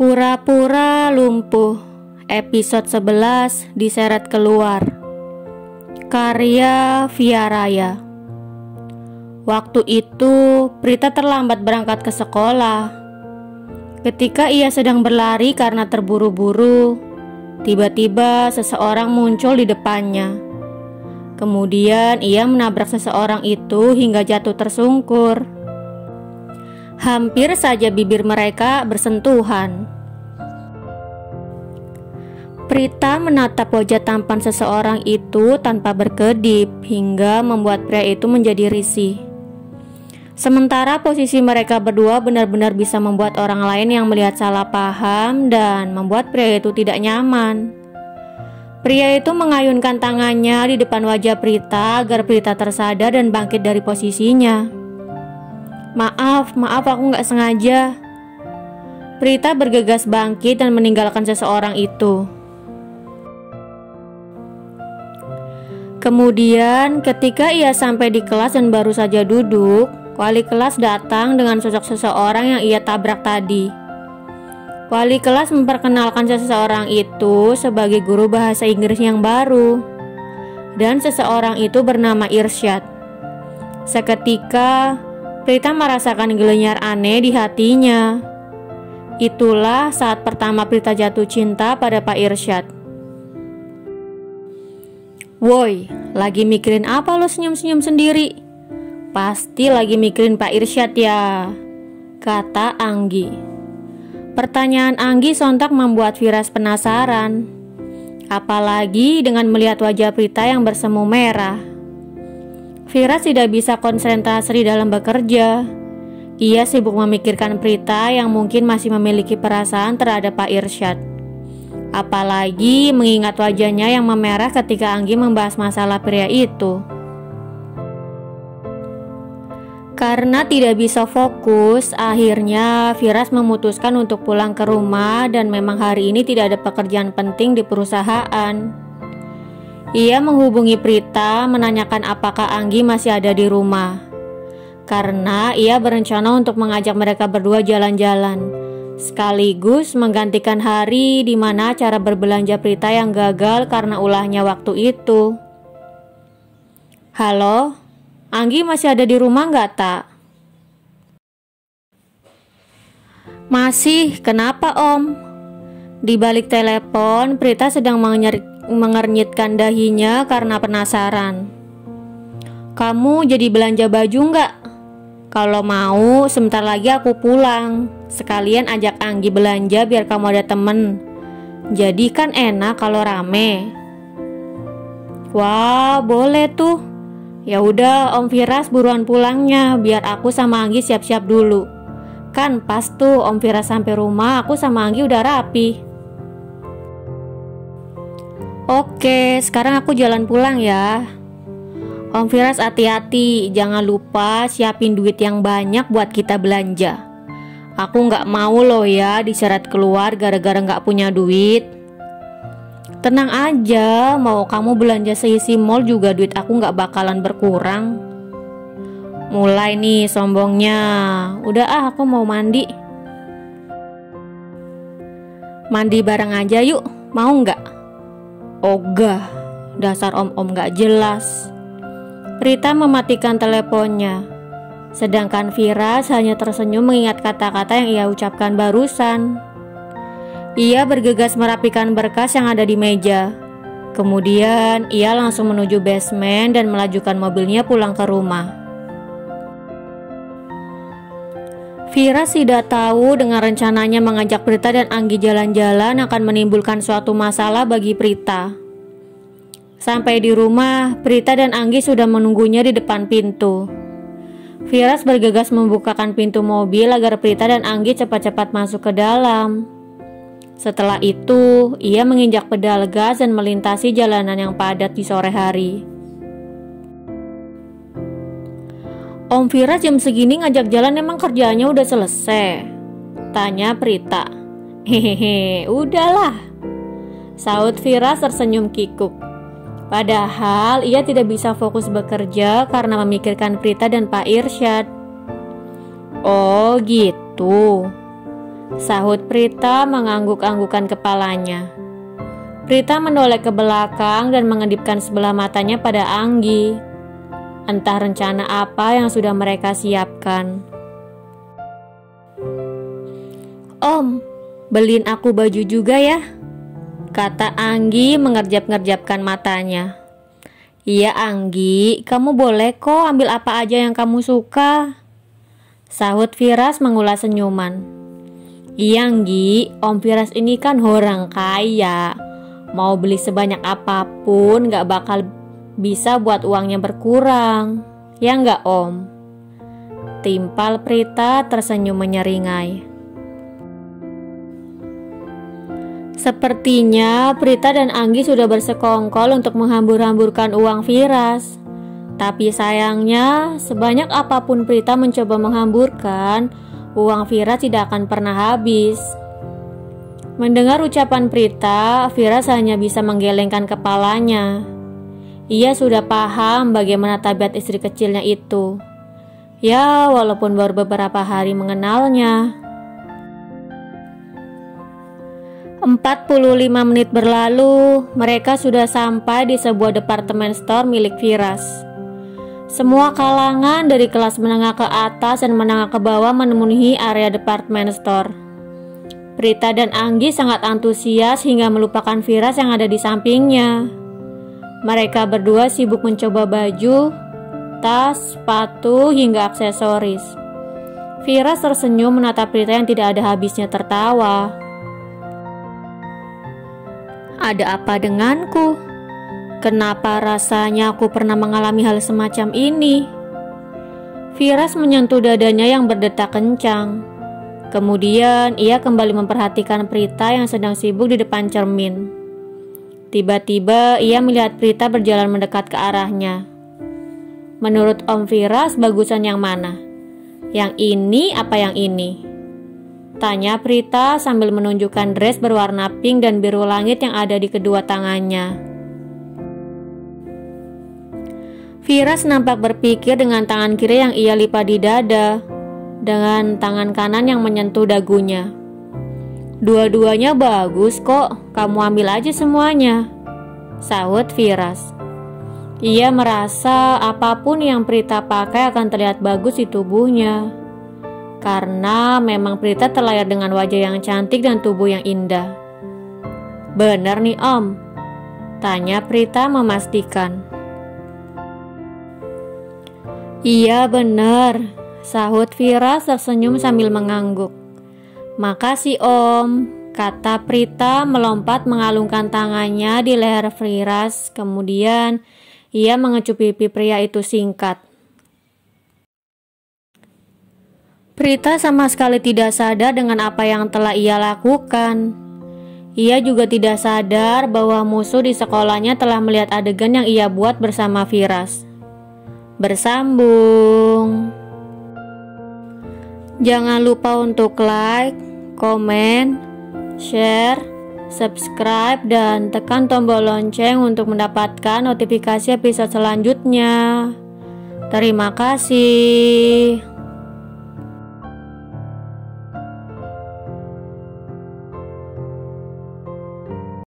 Pura-pura lumpuh, episode 11 diseret keluar. Karya Via Raya. Waktu itu Prita terlambat berangkat ke sekolah. Ketika ia sedang berlari karena terburu-buru, tiba-tiba seseorang muncul di depannya. Kemudian ia menabrak seseorang itu hingga jatuh tersungkur. Hampir saja bibir mereka bersentuhan. Prita menatap wajah tampan seseorang itu tanpa berkedip hingga membuat pria itu menjadi risih. Sementara posisi mereka berdua benar-benar bisa membuat orang lain yang melihat salah paham dan membuat pria itu tidak nyaman. Pria itu mengayunkan tangannya di depan wajah Prita agar Prita tersadar dan bangkit dari posisinya. Maaf aku gak sengaja. Prita bergegas bangkit dan meninggalkan seseorang itu. Kemudian ketika ia sampai di kelas dan baru saja duduk, wali kelas datang dengan sosok seseorang yang ia tabrak tadi. Wali kelas memperkenalkan seseorang itu sebagai guru bahasa Inggris yang baru. Dan seseorang itu bernama Irsyad. Seketika Prita merasakan gelenyar aneh di hatinya. Itulah saat pertama Prita jatuh cinta pada Pak Irsyad. Woi, lagi mikirin apa lo senyum-senyum sendiri? Pasti lagi mikirin Pak Irsyad ya, kata Anggi. Pertanyaan Anggi sontak membuat Firas penasaran. Apalagi dengan melihat wajah Prita yang bersemu merah. Firas tidak bisa konsentrasi dalam bekerja. Ia sibuk memikirkan Prita yang mungkin masih memiliki perasaan terhadap Pak Irsyad. Apalagi mengingat wajahnya yang memerah ketika Anggi membahas masalah pria itu. Karena tidak bisa fokus, akhirnya Firas memutuskan untuk pulang ke rumah dan memang hari ini tidak ada pekerjaan penting di perusahaan. Ia menghubungi Prita menanyakan apakah Anggi masih ada di rumah. Karena ia berencana untuk mengajak mereka berdua jalan-jalan, sekaligus menggantikan hari di mana cara berbelanja Prita yang gagal karena ulahnya waktu itu. Halo, Anggi masih ada di rumah nggak, Tak? Masih, kenapa Om? Di balik telepon, Prita sedang mengernyitkan dahinya karena penasaran. Kamu jadi belanja baju nggak? Kalau mau, sebentar lagi aku pulang. Sekalian ajak Anggi belanja biar kamu ada temen. Jadi kan enak kalau rame. Wah, boleh tuh. Ya udah, Om Firas buruan pulangnya biar aku sama Anggi siap-siap dulu. Kan pas tuh Om Firas sampai rumah, aku sama Anggi udah rapi. Oke, sekarang aku jalan pulang ya. Om Firas hati-hati, jangan lupa siapin duit yang banyak buat kita belanja. Aku gak mau loh ya diseret keluar gara-gara gak punya duit. Tenang aja, mau kamu belanja seisi mall juga duit aku gak bakalan berkurang. Mulai nih sombongnya. Udah aku mau mandi. Mandi bareng aja yuk, mau gak? Ogah, dasar om-om gak jelas. Prita mematikan teleponnya. Sedangkan Firas hanya tersenyum mengingat kata-kata yang ia ucapkan barusan. Ia bergegas merapikan berkas yang ada di meja. Kemudian ia langsung menuju basement dan melajukan mobilnya pulang ke rumah. Firas tidak tahu dengan rencananya mengajak Prita dan Anggi jalan-jalan akan menimbulkan suatu masalah bagi Prita. Sampai di rumah, Prita dan Anggi sudah menunggunya di depan pintu. Firas bergegas membukakan pintu mobil agar Prita dan Anggi cepat-cepat masuk ke dalam. Setelah itu, ia menginjak pedal gas dan melintasi jalanan yang padat di sore hari. Om Firas jam segini ngajak jalan emang kerjaannya udah selesai? Tanya Prita. Hehehe, udahlah, saut Firas tersenyum kikuk. Padahal ia tidak bisa fokus bekerja karena memikirkan Prita dan Pak Irsyad. Oh gitu. sahut Prita mengangguk-anggukan kepalanya. Prita menoleh ke belakang dan mengedipkan sebelah matanya pada Anggi. Entah rencana apa yang sudah mereka siapkan. "Om, beliin aku baju juga ya," kata Anggi mengerjap-ngerjapkan matanya. "Iya Anggi, kamu boleh kok ambil apa aja yang kamu suka," sahut Firas mengulas senyuman. "Iya Anggi, Om Firas ini kan orang kaya. Mau beli sebanyak apapun gak bakal bisa buat uangnya berkurang. Ya gak Om?" Timpal Prita tersenyum menyeringai. Sepertinya Prita dan Anggi sudah bersekongkol untuk menghambur-hamburkan uang Firas. Tapi sayangnya, sebanyak apapun Prita mencoba menghamburkan, uang Firas tidak akan pernah habis. Mendengar ucapan Prita, Firas hanya bisa menggelengkan kepalanya. Ia sudah paham bagaimana tabiat istri kecilnya itu. Ya, walaupun baru beberapa hari mengenalnya. 45 menit berlalu, mereka sudah sampai di sebuah departemen store milik Firas. Semua kalangan dari kelas menengah ke atas dan menengah ke bawah memenuhi area departemen store. Prita dan Anggi sangat antusias hingga melupakan Firas yang ada di sampingnya. Mereka berdua sibuk mencoba baju, tas, sepatu, hingga aksesoris. Firas tersenyum menatap Prita yang tidak ada habisnya tertawa. "Ada apa denganku? Kenapa rasanya aku pernah mengalami hal semacam ini?" Firas menyentuh dadanya yang berdetak kencang. Kemudian ia kembali memperhatikan Prita yang sedang sibuk di depan cermin. Tiba-tiba ia melihat Prita berjalan mendekat ke arahnya. "Menurut Om Firas bagusan yang mana? Yang ini apa yang ini?" tanya Prita sambil menunjukkan dress berwarna pink dan biru langit yang ada di kedua tangannya. Firas nampak berpikir dengan tangan kiri yang ia lipat di dada, dengan tangan kanan yang menyentuh dagunya. "Dua-duanya bagus kok, kamu ambil aja semuanya," sahut Firas. Ia merasa apapun yang Prita pakai akan terlihat bagus di tubuhnya. Karena memang Prita terlahir dengan wajah yang cantik dan tubuh yang indah. "Bener nih Om?" tanya Prita memastikan. "Iya bener," sahut Firas tersenyum sambil mengangguk. "Makasih Om," kata Prita melompat mengalungkan tangannya di leher Firas. Kemudian ia mengecup pipi pria itu singkat. Prita sama sekali tidak sadar dengan apa yang telah ia lakukan. Ia juga tidak sadar bahwa musuh di sekolahnya telah melihat adegan yang ia buat bersama Firas. Bersambung. Jangan lupa untuk like, komen, share, subscribe, dan tekan tombol lonceng untuk mendapatkan notifikasi episode selanjutnya. Terima kasih.